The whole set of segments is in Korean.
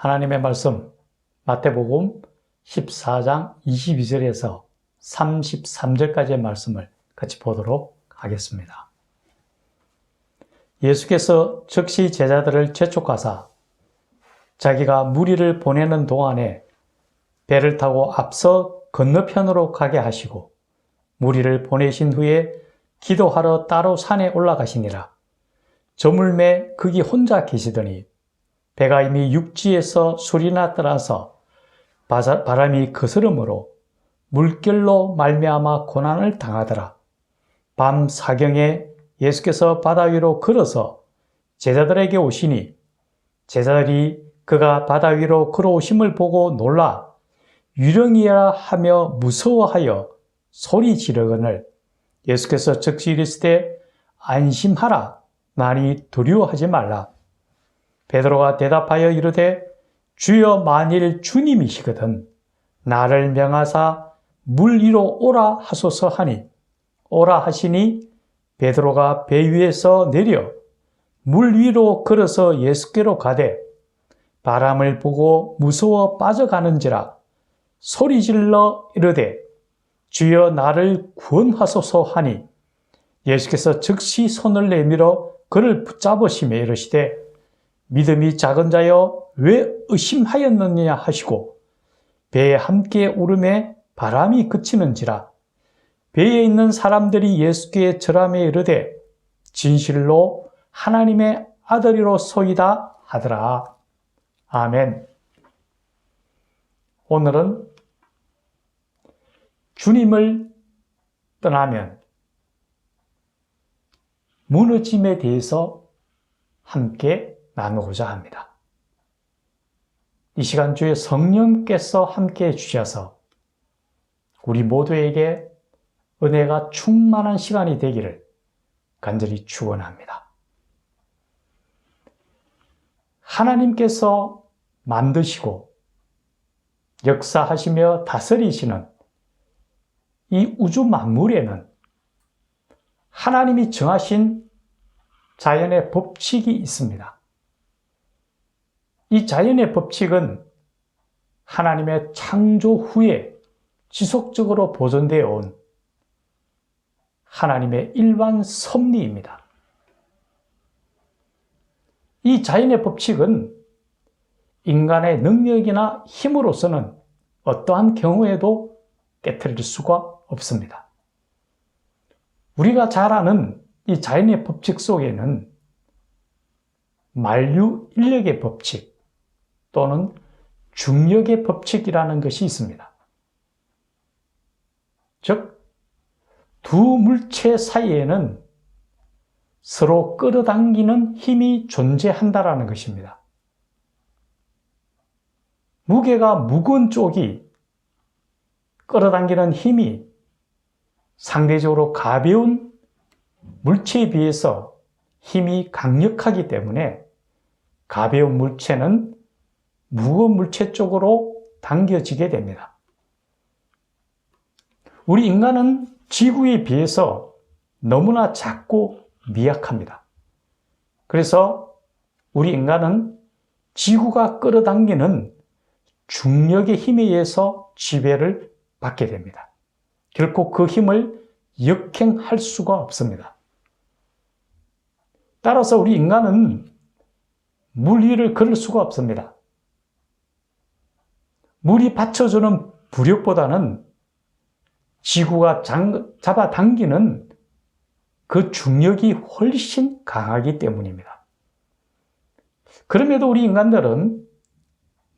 하나님의 말씀 마태복음 14장 22절에서 33절까지의 말씀을 같이 보도록 하겠습니다. 예수께서 즉시 제자들을 재촉하사 자기가 무리를 보내는 동안에 배를 타고 앞서 건너편으로 가게 하시고 무리를 보내신 후에 기도하러 따로 산에 올라가시니라. 저물매 거기 혼자 계시더니 배가 이미 육지에서 수리나 떠나서 바람이 거스름으로 물결로 말미암아 고난을 당하더라. 밤 사경에 예수께서 바다 위로 걸어서 제자들에게 오시니 제자들이 그가 바다 위로 걸어오심을 보고 놀라 유령이라 하며 무서워하여 소리 지르거늘 예수께서 즉시 이르시되 안심하라 나니 두려워하지 말라. 베드로가 대답하여 이르되 주여 만일 주님이시거든 나를 명하사 물 위로 오라 하소서 하니 오라 하시니 베드로가 배 위에서 내려 물 위로 걸어서 예수께로 가되 바람을 보고 무서워 빠져가는지라 소리질러 이르되 주여 나를 구원하소서 하니 예수께서 즉시 손을 내밀어 그를 붙잡으시며 이르시되 믿음이 작은 자여 왜 의심하였느냐 하시고 배에 함께 오름에 바람이 그치는지라. 배에 있는 사람들이 예수께 절하며 이르되 진실로 하나님의 아들이로소이다 하더라. 아멘. 오늘은 주님을 떠나면 무너짐에 대해서 함께 나누고자 합니다. 이 시간 주의 성령께서 함께 주셔서 우리 모두에게 은혜가 충만한 시간이 되기를 간절히 축원합니다. 하나님께서 만드시고 역사하시며 다스리시는 이 우주 만물에는 하나님이 정하신 자연의 법칙이 있습니다. 이 자연의 법칙은 하나님의 창조 후에 지속적으로 보존되어 온 하나님의 일반 섭리입니다. 이 자연의 법칙은 인간의 능력이나 힘으로서는 어떠한 경우에도 깨트릴 수가 없습니다. 우리가 잘 아는 이 자연의 법칙 속에는 만류 인력의 법칙 또는 중력의 법칙이라는 것이 있습니다. 즉, 두 물체 사이에는 서로 끌어당기는 힘이 존재한다는 것입니다. 무게가 무거운 쪽이 끌어당기는 힘이 상대적으로 가벼운 물체에 비해서 힘이 강력하기 때문에 가벼운 물체는 무거운 물체 쪽으로 당겨지게 됩니다. 우리 인간은 지구에 비해서 너무나 작고 미약합니다. 그래서 우리 인간은 지구가 끌어당기는 중력의 힘에 의해서 지배를 받게 됩니다. 결코 그 힘을 역행할 수가 없습니다. 따라서 우리 인간은 물 위를 걸을 수가 없습니다. 물이 받쳐주는 부력보다는 지구가 잡아당기는 그 중력이 훨씬 강하기 때문입니다. 그럼에도 우리 인간들은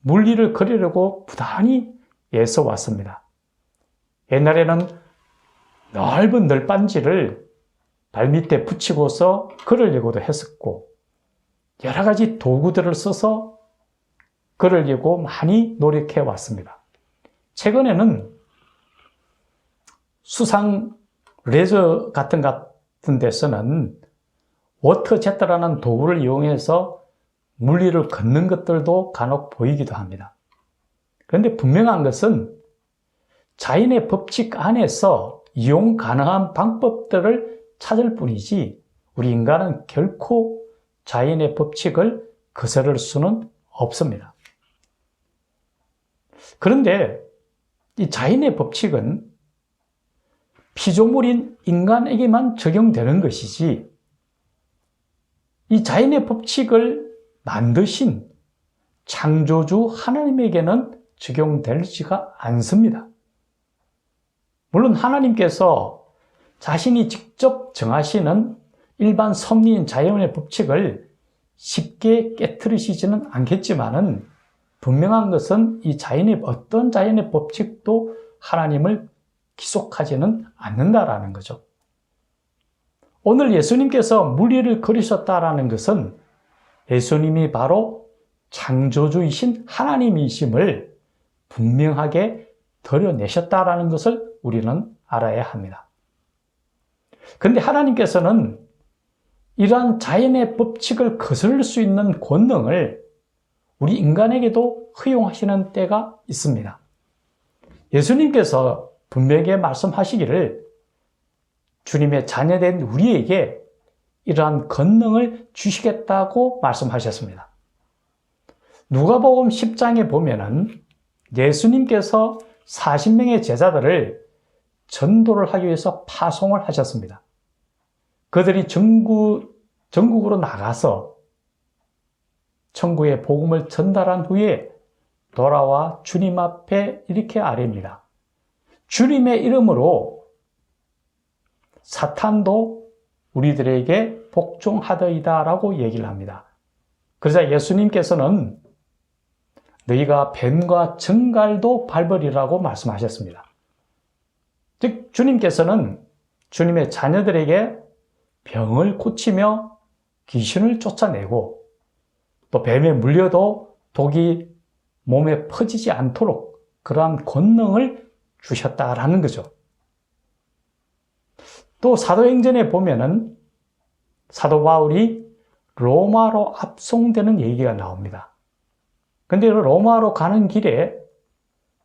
물 위를 걸으려고 부단히 애써 왔습니다. 옛날에는 넓은 널빤지를 발밑에 붙이고서 걸으려고도 했었고 여러 가지 도구들을 써서 걸으려고 많이 노력해 왔습니다. 최근에는 수상 레저 같은 데서는 워터제트라는 도구를 이용해서 물 위를 걷는 것들도 간혹 보이기도 합니다. 그런데 분명한 것은 자연의 법칙 안에서 이용 가능한 방법들을 찾을 뿐이지 우리 인간은 결코 자연의 법칙을 거스를 수는 없습니다. 그런데 이 자연의 법칙은 피조물인 인간에게만 적용되는 것이지 이 자연의 법칙을 만드신 창조주 하나님에게는 적용되지가 않습니다. 물론 하나님께서 자신이 직접 정하시는 일반 섭리인 자연의 법칙을 쉽게 깨트리시지는 않겠지만은 분명한 것은 이 어떤 자연의 법칙도 하나님을 기속하지는 않는다라는 거죠. 오늘 예수님께서 물리를 그리셨다라는 것은 예수님이 바로 창조주이신 하나님이심을 분명하게 드러내셨다라는 것을 우리는 알아야 합니다. 그런데 하나님께서는 이러한 자연의 법칙을 거스를 수 있는 권능을 우리 인간에게도 허용하시는 때가 있습니다. 예수님께서 분명히 말씀하시기를 주님의 자녀된 우리에게 이러한 권능을 주시겠다고 말씀하셨습니다. 누가복음 10장에 보면은 예수님께서 40명의 제자들을 전도를 하기 위해서 파송을 하셨습니다. 그들이 전국으로 나가서 천국의 복음을 전달한 후에 돌아와 주님 앞에 이렇게 아뢰입니다. 주님의 이름으로 사탄도 우리들에게 복종하더이다 라고 얘기를 합니다. 그러자 예수님께서는 너희가 뱀과 정갈도 밟으리라고 말씀하셨습니다. 즉 주님께서는 주님의 자녀들에게 병을 고치며 귀신을 쫓아내고 또 뱀에 물려도 독이 몸에 퍼지지 않도록 그러한 권능을 주셨다라는 거죠. 또 사도행전에 보면은 사도 바울이 로마로 압송되는 얘기가 나옵니다. 근데 로마로 가는 길에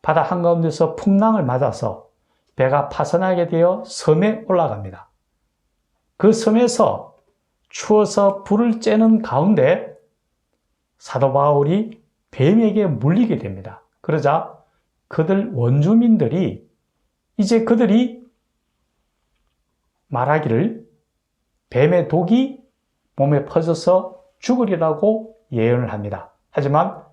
바다 한가운데서 풍랑을 맞아서 배가 파선하게 되어 섬에 올라갑니다. 그 섬에서 추워서 불을 쬐는 가운데 사도 바울이 뱀에게 물리게 됩니다. 그러자 그들 원주민들이 이제 그들이 말하기를 뱀의 독이 몸에 퍼져서 죽으리라고 예언을 합니다. 하지만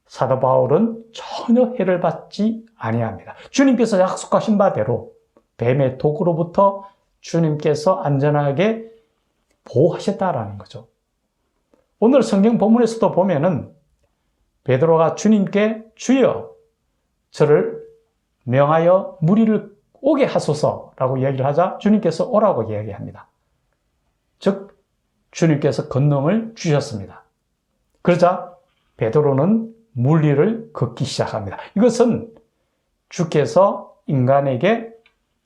사도 바울은 전혀 해를 받지 아니합니다. 주님께서 약속하신 바대로 뱀의 독으로부터 주님께서 안전하게 보호하셨다라는 거죠. 오늘 성경 본문에서도 보면은 베드로가 주님께 주여 저를 명하여 무리를 오게 하소서라고 얘기를 하자 주님께서 오라고 이야기합니다. 즉 주님께서 권능을 주셨습니다. 그러자 베드로는 물리를 걷기 시작합니다. 이것은 주께서 인간에게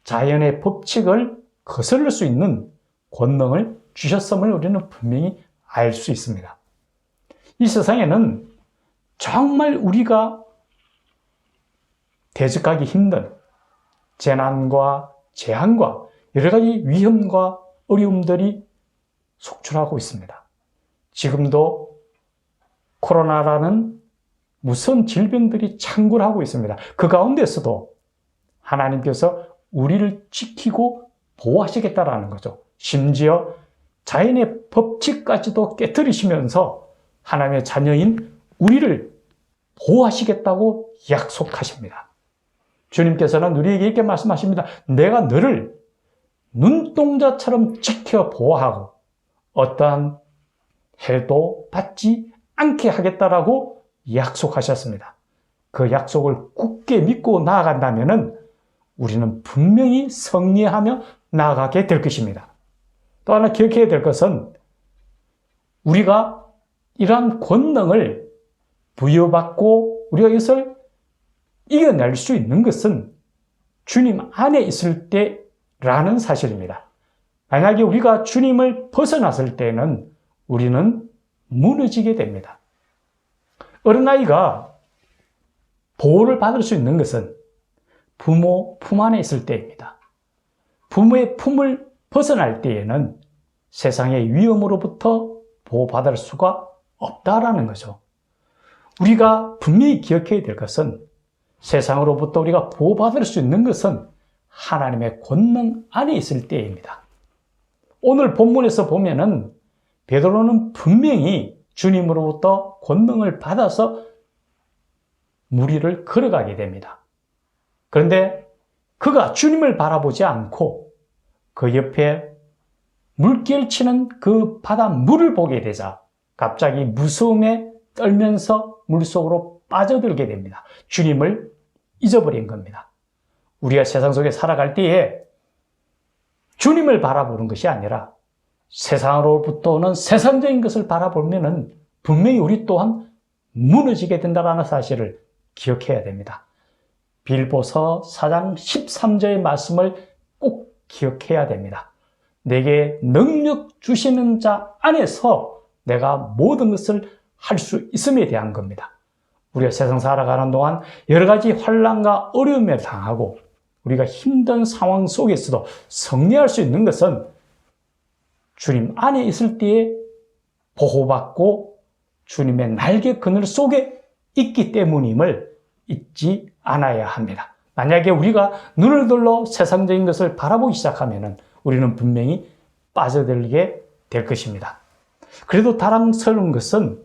자연의 법칙을 거스를 수 있는 권능을 주셨음을 우리는 분명히 알 수 있습니다. 이 세상에는 정말 우리가 대적하기 힘든 재난과 재앙과 여러 가지 위험과 어려움들이 속출하고 있습니다. 지금도 코로나라는 무서운 질병들이 창궐하고 있습니다. 그 가운데서도 하나님께서 우리를 지키고 보호하시겠다라는 거죠. 심지어 자연의 법칙까지도 깨트리시면서 하나님의 자녀인 우리를 보호하시겠다고 약속하십니다. 주님께서는 우리에게 이렇게 말씀하십니다. 내가 너를 눈동자처럼 지켜 보호하고 어떠한 해도 받지 않게 하겠다라고 약속하셨습니다. 그 약속을 굳게 믿고 나아간다면 우리는 분명히 승리하며 나아가게 될 것입니다. 또 하나 기억해야 될 것은 우리가 이러한 권능을 부여받고 우리가 이것을 이겨낼 수 있는 것은 주님 안에 있을 때라는 사실입니다. 만약에 우리가 주님을 벗어났을 때는 우리는 무너지게 됩니다. 어린아이가 보호를 받을 수 있는 것은 부모 품 안에 있을 때입니다. 부모의 품을 벗어날 때에는 세상의 위험으로부터 보호받을 수가 없다라는 거죠. 우리가 분명히 기억해야 될 것은 세상으로부터 우리가 보호받을 수 있는 것은 하나님의 권능 안에 있을 때입니다. 오늘 본문에서 보면은 베드로는 분명히 주님으로부터 권능을 받아서 무리를 걸어가게 됩니다. 그런데 그가 주님을 바라보지 않고 그 옆에 물결치는 그 바다 물을 보게 되자 갑자기 무서움에 떨면서 물속으로 빠져들게 됩니다. 주님을 잊어버린 겁니다. 우리가 세상 속에 살아갈 때에 주님을 바라보는 것이 아니라 세상으로부터 오는 세상적인 것을 바라보면은 분명히 우리 또한 무너지게 된다는 사실을 기억해야 됩니다. 빌보서 4장 13절의 말씀을 꼭 기억해야 됩니다. 내게 능력 주시는 자 안에서 내가 모든 것을 할 수 있음에 대한 겁니다. 우리가 세상 살아가는 동안 여러 가지 환난과 어려움에 당하고 우리가 힘든 상황 속에서도 승리할 수 있는 것은 주님 안에 있을 때에 보호받고 주님의 날개 그늘 속에 있기 때문임을 잊지 않아야 합니다. 만약에 우리가 눈을 들러 세상적인 것을 바라보기 시작하면 우리는 분명히 빠져들게 될 것입니다. 그래도 다랑스러운 것은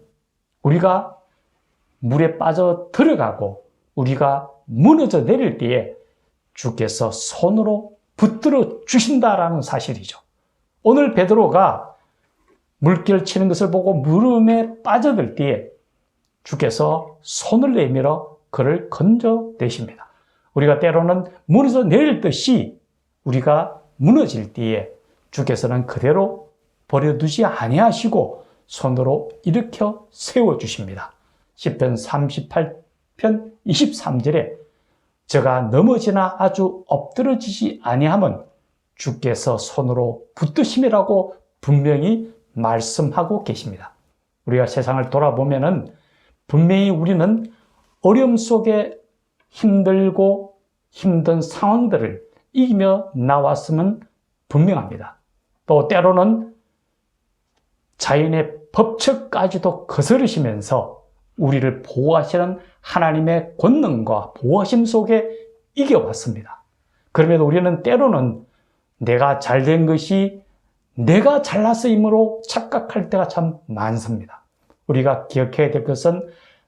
우리가 물에 빠져 들어가고 우리가 무너져 내릴 때에 주께서 손으로 붙들어 주신다라는 사실이죠. 오늘 베드로가 물결 치는 것을 보고 물음에 빠져들 때에 주께서 손을 내밀어 그를 건져내십니다. 우리가 때로는 무너져 내릴 듯이 우리가 무너질 때에 주께서는 그대로 버려두지 아니하시고 손으로 일으켜 세워주십니다. 시편 38편 23절에 저가 넘어지나 아주 엎드러지지 아니함은 주께서 손으로 붙드심이라고 분명히 말씀하고 계십니다. 우리가 세상을 돌아보면은 분명히 우리는 어려움 속에 힘들고 힘든 상황들을 이기며 나왔으면 분명합니다. 또 때로는 자연의 법칙까지도 거스르시면서 우리를 보호하시는 하나님의 권능과 보호하심 속에 이겨왔습니다. 그럼에도 우리는 때로는 내가 잘된 것이 내가 잘났음으로 착각할 때가 참 많습니다. 우리가 기억해야 될 것은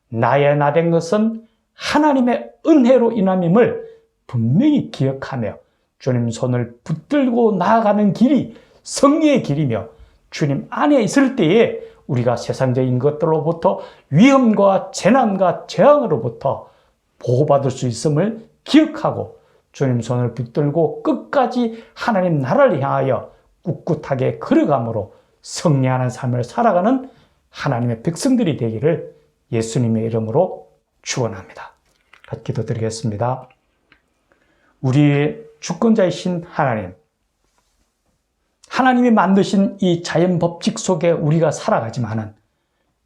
나의 나된 것은 하나님의 은혜로 인함임을 분명히 기억하며 주님 손을 붙들고 나아가는 길이 승리의 길이며 주님 안에 있을 때에 우리가 세상적인 것들로부터 위험과 재난과 재앙으로부터 보호받을 수 있음을 기억하고 주님 손을 붙들고 끝까지 하나님 나라를 향하여 꿋꿋하게 걸어감으로 승리하는 삶을 살아가는 하나님의 백성들이 되기를 예수님의 이름으로 축원합니다. 같이 기도드리겠습니다. 우리의 주권자이신 하나님, 하나님이 만드신 이 자연 법칙 속에 우리가 살아가지만은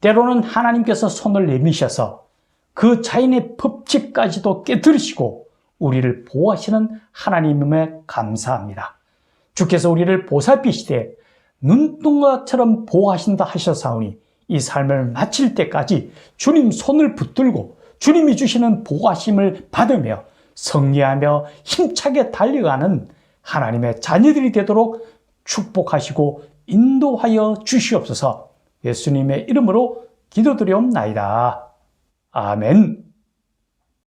때로는 하나님께서 손을 내미셔서 그 자연의 법칙까지도 깨뜨리시고 우리를 보호하시는 하나님임에 감사합니다. 주께서 우리를 보살피시되 눈동자처럼 보호하신다 하셨사오니 이 삶을 마칠 때까지 주님 손을 붙들고 주님이 주시는 보호하심을 받으며 승리하며 힘차게 달려가는 하나님의 자녀들이 되도록 축복하시고 인도하여 주시옵소서. 예수님의 이름으로 기도드리옵나이다. 아멘.